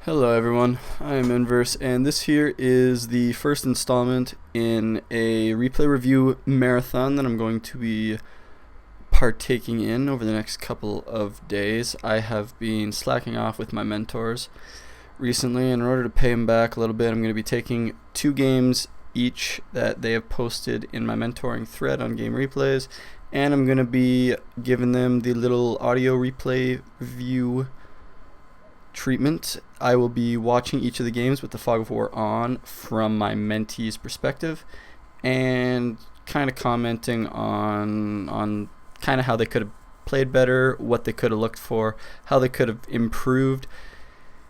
Hello everyone, I am Inverse, and this here is the first installment in a replay review marathon that I'm going to be partaking in over the next couple of days. I have been slacking off with my mentors recently, and in order to pay them back a little bit, I'm going to be taking 2 games each that they have posted in my mentoring thread on GameReplays, and I'm going to be giving them the little audio replay review treatment. I will be watching each of the games with the Fog of War on from my mentee's perspective and kind of commenting on kind of how they could have played better, what they could have looked for, how they could have improved.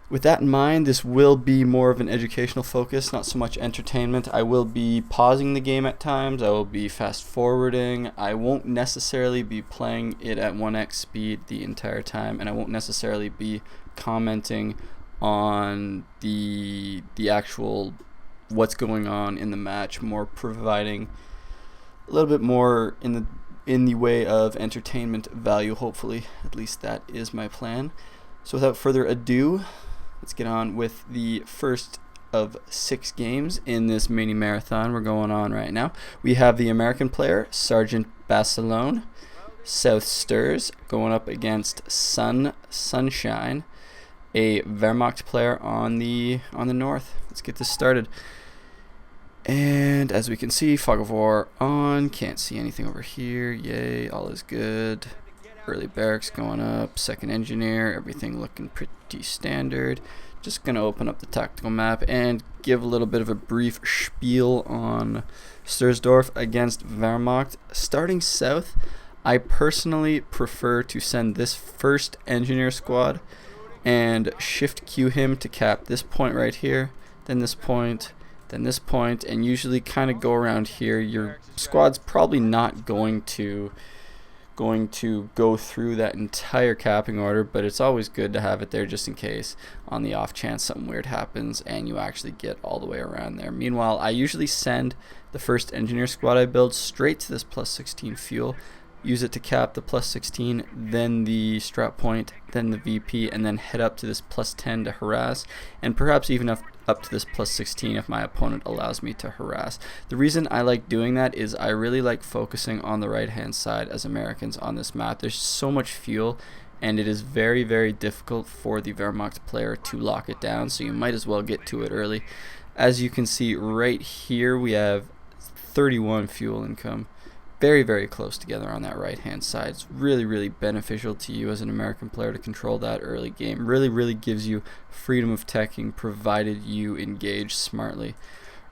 With that in mind, this will be more of an educational focus, not so much entertainment. I will be pausing the game at times. I will be fast forwarding. I won't necessarily be playing it at 1x speed the entire time, and I won't necessarily be commenting on the actual what's going on in the match, more providing a little bit more in the way of entertainment value, hopefully. At least that is my plan. So without further ado, let's get on with the first of 6 games in this mini marathon we're going on right now. We have the American player, sgtBasilone's, South Stirs, going up against Sunshine, a Wehrmacht player on the north. Let's get this started. And as we can see, Fog of War on. Can't see anything over here. Yay, all is good. Early barracks going up. Second engineer. Everything looking pretty standard. Just going to open up the tactical map and give a little bit of a brief spiel on Sturzdorf against Wehrmacht. Starting south, I personally prefer to send this first engineer squad and shift Q him to cap this point right here, then this point, then this point, and usually kind of go around here. Your squad's probably not going to go through that entire capping order, but it's always good to have it there just in case, on the off chance something weird happens and you actually get all the way around there. Meanwhile, I usually send the first engineer squad I build straight to this plus 16 fuel, use it to cap the plus 16, then the strat point, then the VP, and then head up to this plus 10 to harass, and perhaps even up to this plus 16 if my opponent allows me to harass. The reason I like doing that is I really like focusing on the right hand side as Americans on this map. There's so much fuel, and it is very, very difficult for the Wehrmacht player to lock it down, so you might as well get to it early. As you can see right here, we have 31 fuel income. Very, very close together on that right hand side. It's really, really beneficial to you as an American player to control that early game. Really, really gives you freedom of teching provided you engage smartly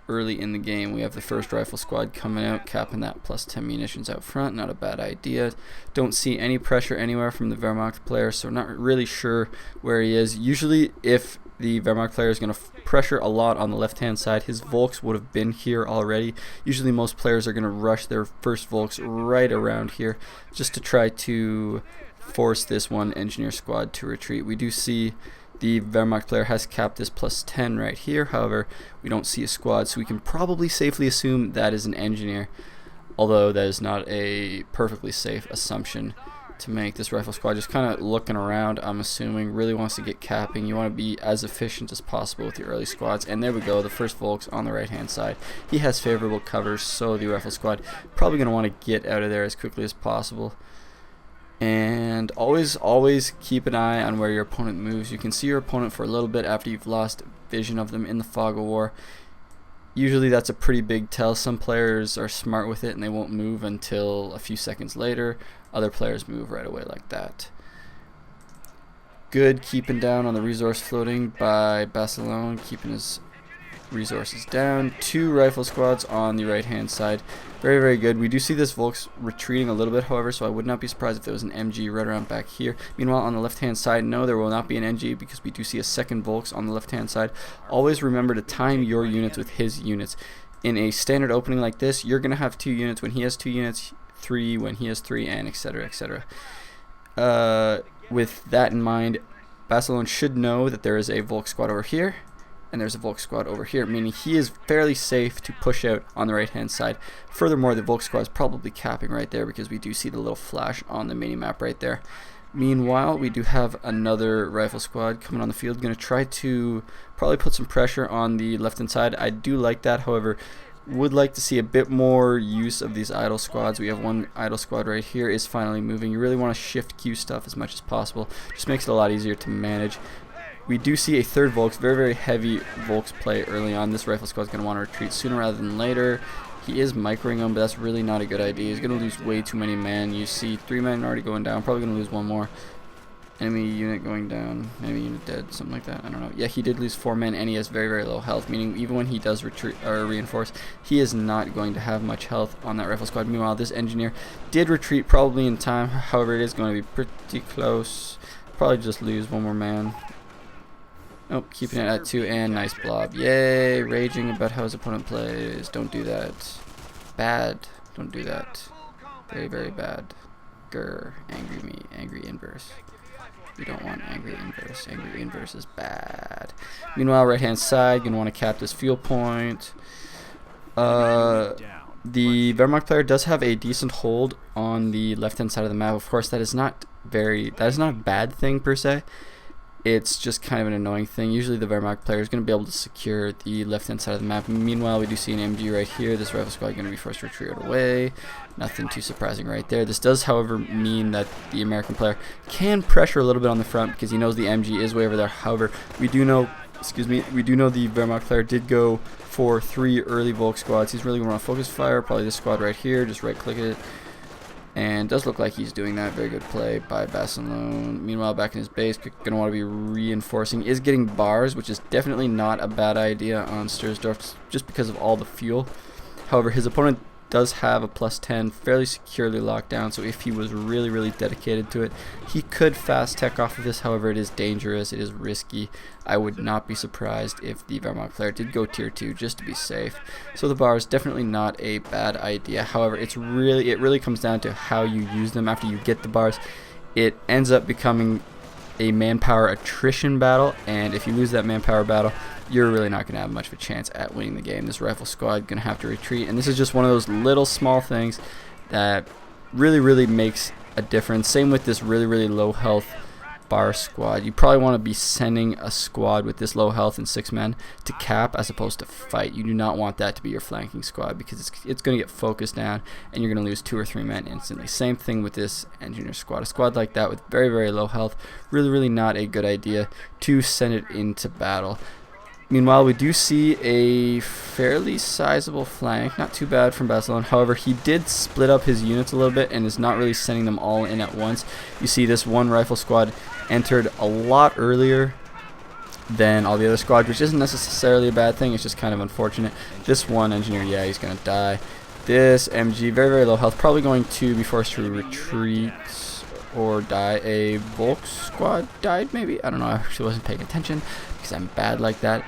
early in the game. We have the first rifle squad coming out, capping that plus 10 munitions out front. Not a bad idea. Don't see any pressure anywhere from the Wehrmacht player, so not really sure where he is. Usually if the Wehrmacht player is going to pressure a lot on the left-hand side, his Volks would have been here already. Usually most players are going to rush their first Volks right around here just to try to force this one engineer squad to retreat. We do see the Wehrmacht player has capped this plus 10 right here. However, we don't see a squad, so we can probably safely assume that is an engineer, although that is not a perfectly safe assumption to make. This rifle squad just kind of looking around, I'm assuming, really wants to get capping. You want to be as efficient as possible with your early squads, and there we go, the first Volks on the right hand side. He has favorable covers, so the rifle squad probably going to want to get out of there as quickly as possible. And always keep an eye on where your opponent moves. You can see your opponent for a little bit after you've lost vision of them in the Fog of War. Usually that's a pretty big tell. Some players are smart with it and they won't move until a few seconds later. Other players move right away like that. Good keeping down on the resource floating by Basilone, keeping his resources down. 2 rifle squads on the right hand side. Very, very good. We do see this Volks retreating a little bit, however, so I would not be surprised if there was an MG right around back here. Meanwhile, on the left hand side, no, there will not be an MG because we do see a second Volks on the left hand side. Always remember to time your units with his units. In a standard opening like this, you're going to have 2 units when he has 2 units, 3 when he has 3, and etc, etc. With that in mind, Basilone should know that there is a Volk squad over here and there's a Volk squad over here, meaning he is fairly safe to push out on the right hand side. Furthermore, the Volk squad is probably capping right there because we do see the little flash on the mini map right there. Meanwhile, we do have another rifle squad coming on the field. Going to try to probably put some pressure on the left-hand side. I do like that, however, would like to see a bit more use of these idle squads. We have one idle squad right here is finally moving. You really want to shift queue stuff as much as possible. Just makes it a lot easier to manage. We do see a third Volks, very heavy Volks play early on. This rifle squad is going to want to retreat sooner rather than later. He is microing him, but that's really not a good idea. He's going to lose way too many men. You see 3 men already going down. Probably going to lose 1 more. Enemy unit going down. Enemy unit dead. Something like that. I don't know. Yeah, he did lose 4 men, and he has very low health, meaning even when he does retreat or reinforce, he is not going to have much health on that rifle squad. Meanwhile, this engineer did retreat probably in time. However, it is going to be pretty close. Probably just lose 1 more man. Oh, keeping it at 2, and nice blob. Yay, raging about how his opponent plays. Don't do that. Bad. Don't do that. Very bad. Grr. Angry me. Angry inverse. We don't want angry inverse. Angry inverse is bad. Meanwhile, right hand side, gonna want to cap this fuel point. The Wehrmacht player does have a decent hold on the left hand side of the map. Of course, that is not a bad thing per se. It's just kind of an annoying thing. Usually the Wehrmacht player is going to be able to secure the left-hand side of the map. Meanwhile, we do see an MG right here. This rifle squad going to be forced to retreat away. Nothing too surprising right there. This does, however, mean that the American player can pressure a little bit on the front because he knows the MG is way over there. However, we do know the Wehrmacht player did go for 3 early Volk squads. He's really going to want to focus fire. Probably this squad right here. Just right-click it. And does look like he's doing that. Very good play by Basilone. Meanwhile, back in his base, going to want to be reinforcing. Is getting bars, which is definitely not a bad idea on Sturzdorf, just because of all the fuel. However, his opponent does have a +10 fairly securely locked down, so if he was really dedicated to it, he could fast tech off of this. However, it is dangerous, it is risky. I would not be surprised if the Wehrmacht player did go tier 2 just to be safe. So the bar is definitely not a bad idea. However, it really comes down to how you use them after you get the bars. It ends up becoming a manpower attrition battle, and if you lose that manpower battle, you're really not going to have much of a chance at winning the game. This rifle squad going to have to retreat, and this is just one of those little small things that really makes a difference. Same with this really low health bar squad. You probably want to be sending a squad with this low health and 6 men to cap as opposed to fight. You do not want that to be your flanking squad because it's going to get focused down and you're going to lose 2 or 3 men instantly. Same thing with this engineer squad. A squad like that with very low health, really not a good idea to send it into battle. Meanwhile, we do see a fairly sizable flank, not too bad from Basilone. However, he did split up his units a little bit and is not really sending them all in at once. You see this one rifle squad entered a lot earlier than all the other squads, which isn't necessarily a bad thing. It's just kind of unfortunate. This one engineer, yeah, he's going to die. This MG, very low health, probably going to be forced to retreat or die. A Volk squad died, maybe? I don't know. I actually wasn't paying attention because I'm bad like that.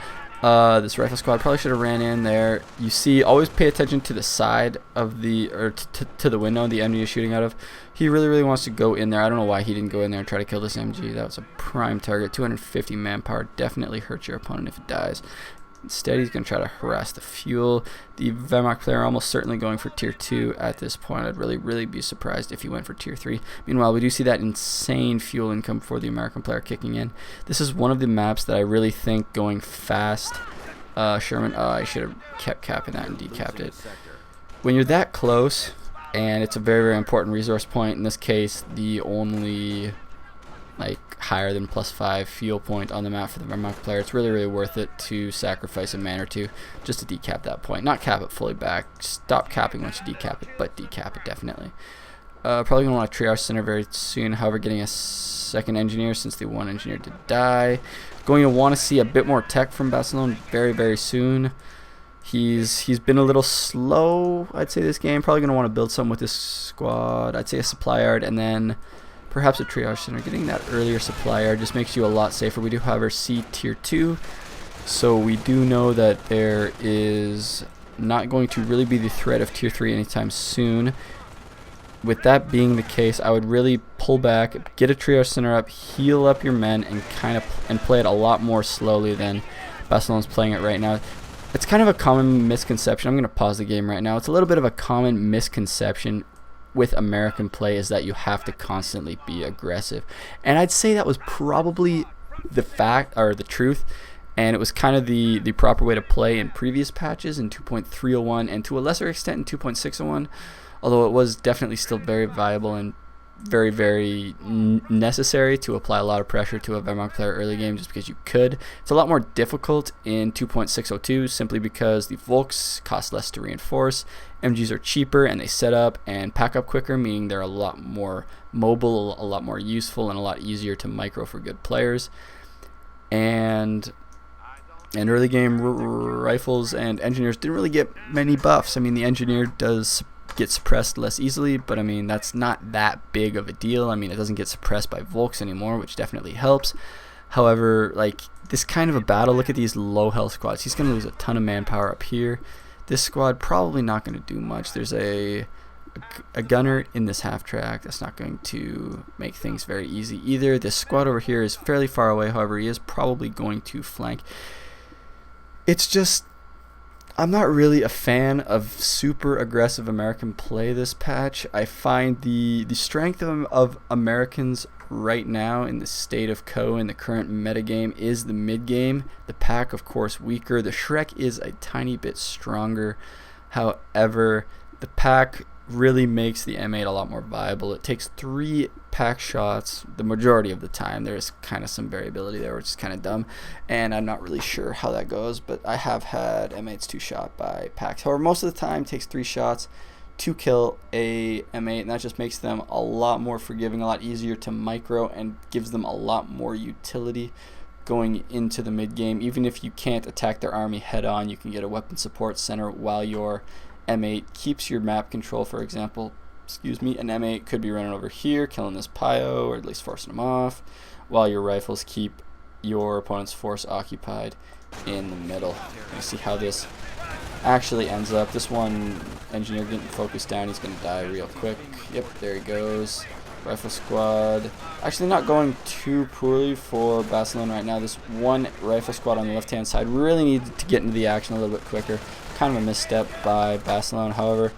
This rifle squad probably should have ran in there. You see, always pay attention to the side of the, or to the window the MG is shooting out of. He really wants to go in there. I don't know why he didn't go in there and try to kill this MG. That was a prime target. 250 manpower definitely hurts your opponent if it dies. Instead, he's going to try to harass the fuel. The Wehrmacht player almost certainly going for tier 2 at this point. I'd really be surprised if he went for tier 3. Meanwhile, we do see that insane fuel income for the American player kicking in. This is one of the maps that I really think going fast. Sherman, I should have kept capping that and decapped it. When you're that close, and it's a very important resource point, in this case, the only higher than +5 fuel point on the map for the Wehrmacht player, it's really worth it to sacrifice a man or 2 just to decap that point. Not cap it fully back. Stop capping once you decap it, but decap it definitely. Probably gonna want to triage center very soon. However, getting a second engineer since the one engineer did die. Going to want to see a bit more tech from Basilone very soon. He's been a little slow, I'd say, this game. Probably gonna want to build something with this squad. I'd say a supply yard and then perhaps a triage center. Getting that earlier supply yard just makes you a lot safer. We do, however, see tier 2, so we do know that there is not going to really be the threat of tier 3 anytime soon. With that being the case, I would really pull back, get a triage center up, heal up your men, and play it a lot more slowly than Basilone's playing it right now. It's kind of a common misconception. I'm going to pause the game right now. It's a little bit of a common misconception with American play is that you have to constantly be aggressive, and I'd say that was probably the fact or the truth, and it was kind of the proper way to play in previous patches in 2.301 and to a lesser extent in 2.601, although it was definitely still very viable and very, very necessary to apply a lot of pressure to a Wehrmacht player early game just because you could. It's a lot more difficult in 2.602 simply because the Volks cost less to reinforce, MGs are cheaper and they set up and pack up quicker, meaning they're a lot more mobile, a lot more useful, and a lot easier to micro for good players. And early game rifles and engineers didn't really get many buffs. I mean, the engineer does get suppressed less easily, but I mean, that's not that big of a deal. I mean, it doesn't get suppressed by Volks anymore, which definitely helps. However, like, this kind of a battle, look at these low health squads. He's going to lose a ton of manpower up here. This squad probably not going to do much. There's a gunner in this half track. That's not going to make things very easy either. This squad over here is fairly far away. However, he is probably going to flank. It's just, I'm not really a fan of super aggressive American play this patch. I find the strength of Americans right now in the state of Co in the current metagame is the mid game. The pack, of course, weaker. The Shrek is a tiny bit stronger. However, the pack really makes the M8 a lot more viable. It takes 3 pack shots the majority of the time. There's kind of some variability there, which is kind of dumb, and I'm not really sure how that goes, but I have had M8s 2-shot by packs. However, most of the time it takes 3 shots to kill a M8, and that just makes them a lot more forgiving, a lot easier to micro, and gives them a lot more utility going into the mid game. Even if you can't attack their army head on, you can get a weapon support center while your M8 keeps your map control. For example, an M8 could be running over here, killing this Pio, or at least forcing him off, while your rifles keep your opponent's force occupied in the middle. You see how this actually ends up. This one engineer getting focused down, he's going to die real quick. Yep, there he goes. Rifle squad actually not going too poorly for Barcelona right now. This one rifle squad on the left hand side really needed to get into the action a little bit quicker. Kind of a misstep by Barcelona. However,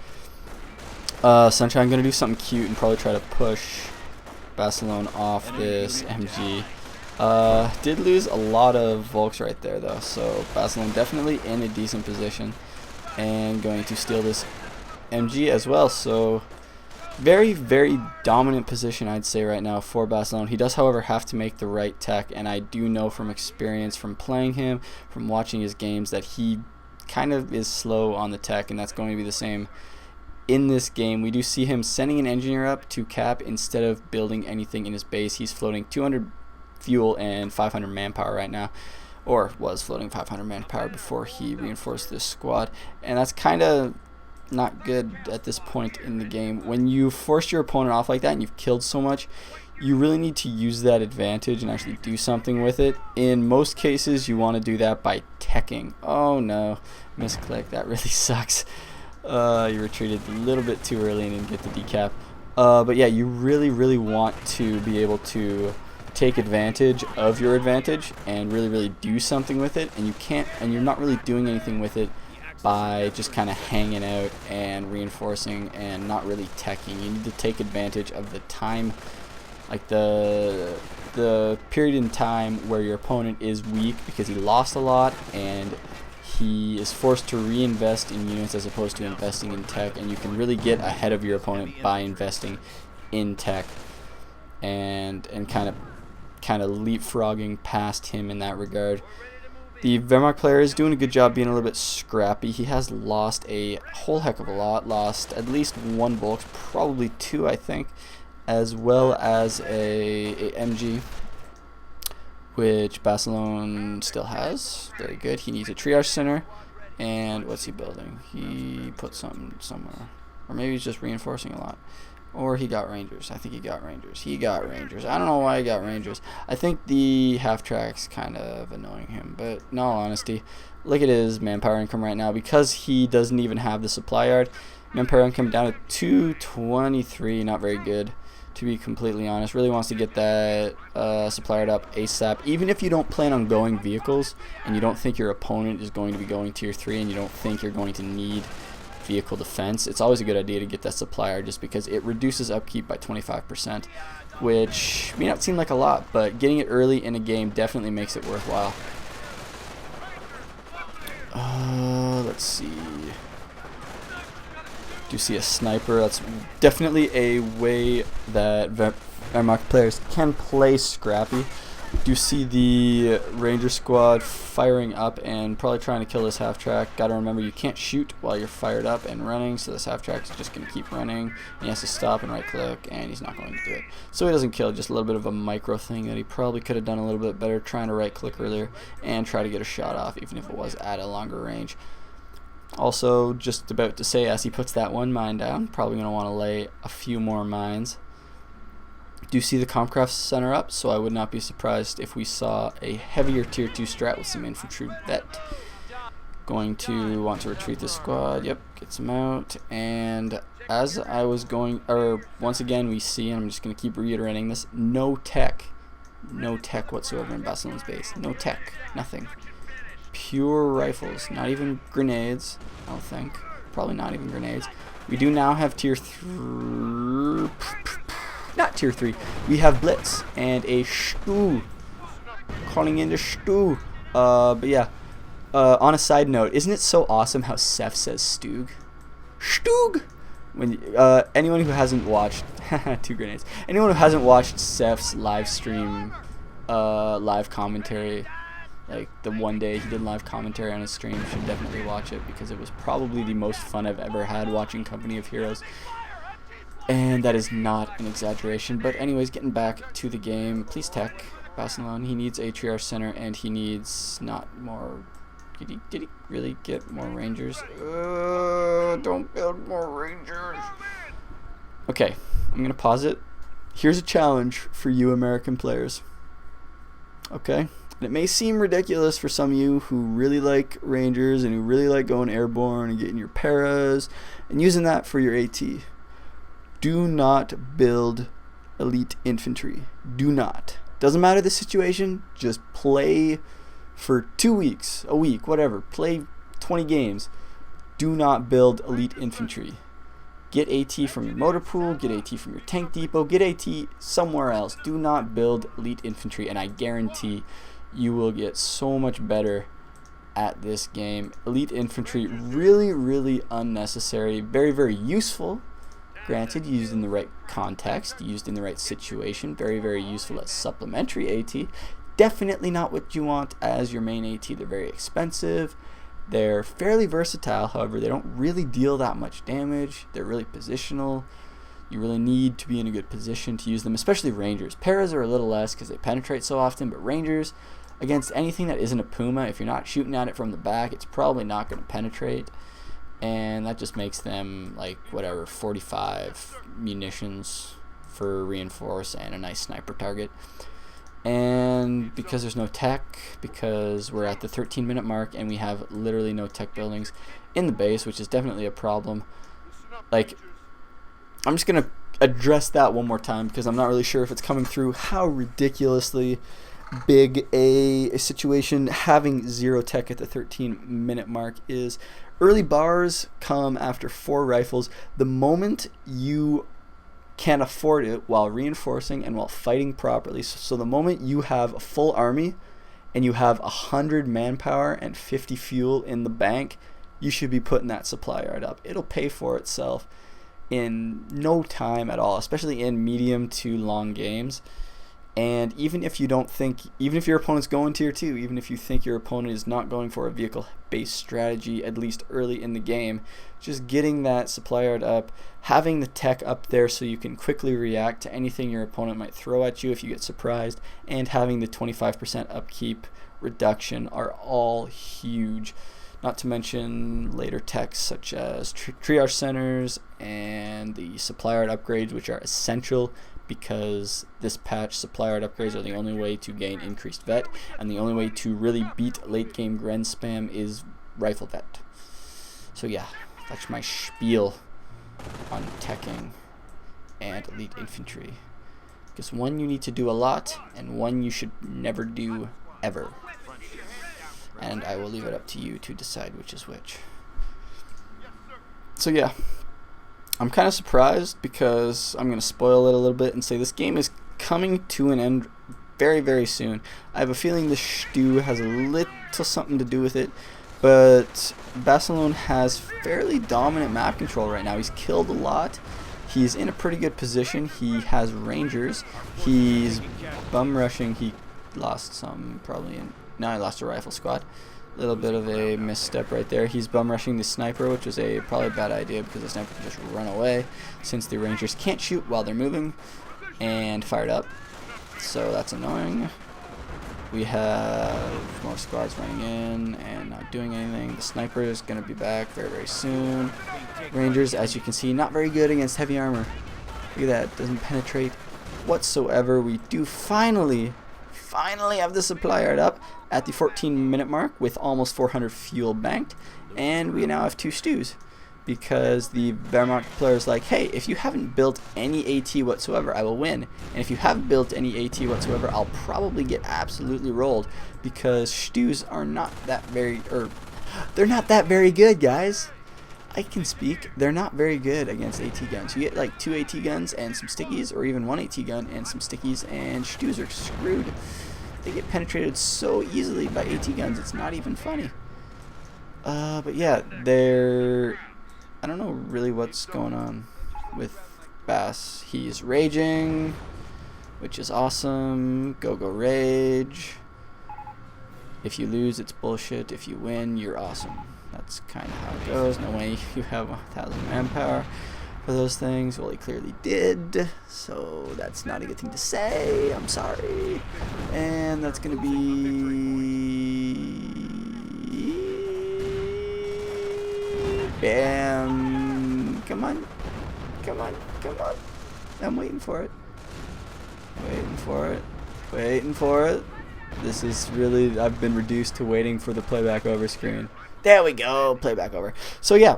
Sunshine going to do something cute and probably try to push Barcelona off this MG. Did lose a lot of Volks right there though, so Barcelona definitely in a decent position and going to steal this MG as well. So very, very dominant position, I'd say, right now for Barcelona. He does, however, have to make the right tech, and I do know from experience, from playing him, from watching his games, that he kind of is slow on the tech, and that's going to be the same in this game. We do see him sending an engineer up to cap instead of building anything in his base. He's floating 200 fuel and 500 manpower right now, or was floating 500 manpower before he reinforced this squad, and that's kind of not good at this point in the game. When you force your opponent off like that and you've killed so much, you really need to use that advantage and actually do something with it. In most cases, you want to do that by teching. Oh no, misclick, that really sucks. You retreated a little bit too early and didn't get the decap. But yeah, you really, really want to be able to take advantage of your advantage and really, really do something with it, and you can't, and you're not really doing anything with it by just kind of hanging out and reinforcing and not really teching. You need to take advantage of the time, like the period in time where your opponent is weak because he lost a lot and he is forced to reinvest in units as opposed to investing in tech, and you can really get ahead of your opponent by investing in tech and kind of leapfrogging past him in that regard. The Wehrmacht player is doing a good job being a little bit scrappy. He has lost a whole heck of a lot. Lost at least 1 Volk, probably 2, I think, as well as a MG, which Barcelona still has. Very good. He needs a triage center. And what's he building? He put something somewhere. Or maybe he's just reinforcing a lot. Or he got Rangers. I think he got Rangers. He got Rangers. I don't know why he got Rangers. I think the half-track's kind of annoying him. But in all honesty, look at his manpower income right now. Because he doesn't even have the supply yard, manpower income down to 223. Not very good, to be completely honest. Really wants to get that supply yard up ASAP. Even if you don't plan on going vehicles and you don't think your opponent is going to be going tier 3 and you don't think you're going to need vehicle defense, it's always a good idea to get that supply art just because it reduces upkeep by 25%, which may not seem like a lot, but getting it early in a game definitely makes it worthwhile. Let's see. Do you see a sniper? That's definitely a way that Wehrmacht players can play scrappy. Do you see the Ranger squad firing up and probably trying to kill this half-track? Got to remember you can't shoot while you're fired up and running, so this half-track is just going to keep running. And he has to stop and right-click, and he's not going to do it. So he doesn't kill, just a little bit of a micro thing that he probably could have done a little bit better, trying to right-click earlier and try to get a shot off, even if it was at a longer range. Also, just about to say, as he puts that one mine down, probably going to want to lay a few more mines. Do see the Comcraft center up, so I would not be surprised if we saw a heavier tier 2 strat with some infantry vet. Going to want to retreat this squad. Yep, gets him out. And as I was going, once again we see, and I'm just going to keep reiterating this, no tech whatsoever in Basilone's base. No tech, nothing. Pure rifles, not even grenades, I don't think. Probably not even grenades. We do now have tier 3. Not tier 3. We have Blitz and a Stu. Calling into Stu. But yeah. On a side note, isn't it so awesome how Seth says Stug? Stug! When anyone who hasn't watched 2 grenades. Anyone who hasn't watched Seth's live stream, live commentary, like the one day he did live commentary on his stream, should definitely watch it because it was probably the most fun I've ever had watching Company of Heroes. And that is not an exaggeration. But anyways, getting back to the game. Please tech Basilone. He needs a triage center, and he needs not more. Did he really get more rangers? Don't build more rangers. Okay, I'm gonna pause it. Here's a challenge for you American players. Okay, and it may seem ridiculous for some of you who really like rangers and who really like going airborne and getting your paras and using that for your AT. Do not build elite infantry. Do not. Doesn't matter the situation. Just play for 2 weeks, a week, whatever. Play 20 games. Do not build elite infantry. Get AT from your motor pool. Get AT from your tank depot. Get AT somewhere else. Do not build elite infantry, and I guarantee you will get so much better at this game. Elite infantry, really, really unnecessary. Very, very useful. Granted, used in the right context, used in the right situation, very, very useful as supplementary AT. Definitely not what you want as your main AT. They're very expensive. They're fairly versatile, however, they don't really deal that much damage. They're really positional. You really need to be in a good position to use them, especially Rangers. Paras are a little less because they penetrate so often, but Rangers, against anything that isn't a Puma, if you're not shooting at it from the back, it's probably not going to penetrate. And that just makes them like whatever 45 munitions for reinforce and a nice sniper target. And because there's no tech, because we're at the 13-minute mark and we have literally no tech buildings in the base, which is definitely a problem. Like, I'm just gonna address that one more time because I'm not really sure if it's coming through how ridiculously big a situation having 0 tech at the 13-minute mark is. Early bars come after 4 rifles. The moment you can afford it while reinforcing and while fighting properly, so the moment you have a full army and you have 100 manpower and 50 fuel in the bank, you should be putting that supply yard up. It'll pay for itself in no time at all, especially in medium to long games. And even if you don't think, even if your opponent's going tier 2, even if you think your opponent is not going for a vehicle-based strategy, at least early in the game, just getting that supply yard up, having the tech up there so you can quickly react to anything your opponent might throw at you if you get surprised, and having the 25% upkeep reduction are all huge. Not to mention later techs such as triage centers and the supply yard upgrades, which are essential because this patch supply yard upgrades are the only way to gain increased vet, and the only way to really beat late game Gren spam is rifle vet. So yeah, that's my spiel on teching and elite infantry. Because one you need to do a lot, and one you should never do ever. And I will leave it up to you to decide which is which. So yeah, I'm kind of surprised because I'm going to spoil it a little bit and say this game is coming to an end very, very soon. I have a feeling the stew has a little something to do with it, but Basilone has fairly dominant map control right now. He's killed a lot. He's in a pretty good position. He has rangers. He's bum rushing. He lost some probably in... No, he lost a rifle squad. A little bit of a misstep right there. He's bum rushing the sniper, which is probably a bad idea because the sniper can just run away since the rangers can't shoot while they're moving and fired up. So that's annoying. We have more squads running in and not doing anything. The sniper is going to be back very, very soon. Rangers, as you can see, not very good against heavy armor. Look at that, doesn't penetrate whatsoever. We do finally have the supply yard up at the 14-minute mark with almost 400 fuel banked, and we now have 2 stews because the Wehrmacht player is like, hey, if you haven't built any AT whatsoever, I will win, and if you have built any AT whatsoever, I'll probably get absolutely rolled because stews are not that very, they're not that very good, guys. I can speak. They're not very good against AT guns. You get like 2 AT guns and some stickies, or even 1 AT gun and some stickies, and stews are screwed. They get penetrated so easily by AT guns, it's not even funny. But yeah, I don't know really what's going on with Bass. He's raging, which is awesome. Go rage. If you lose, it's bullshit. If you win, you're awesome. That's kind of how it goes. No way you have 1,000 manpower for those things. Well, he clearly did, so that's not a good thing to say. I'm sorry. And that's going to be... Bam. Come on. Come on. Come on. I'm waiting for it. Waiting for it. Waiting for it. This is really... I've been reduced to waiting for the playback over screen. There we go, playback over. So yeah,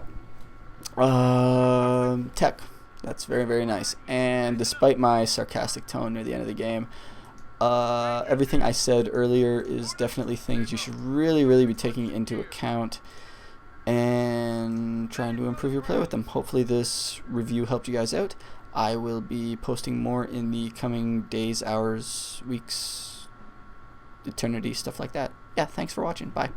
tech. That's very, very nice. And despite my sarcastic tone near the end of the game, everything I said earlier is definitely things you should really, really be taking into account and trying to improve your play with them. Hopefully this review helped you guys out. I will be posting more in the coming days, hours, weeks, eternity, stuff like that. Yeah, thanks for watching. Bye.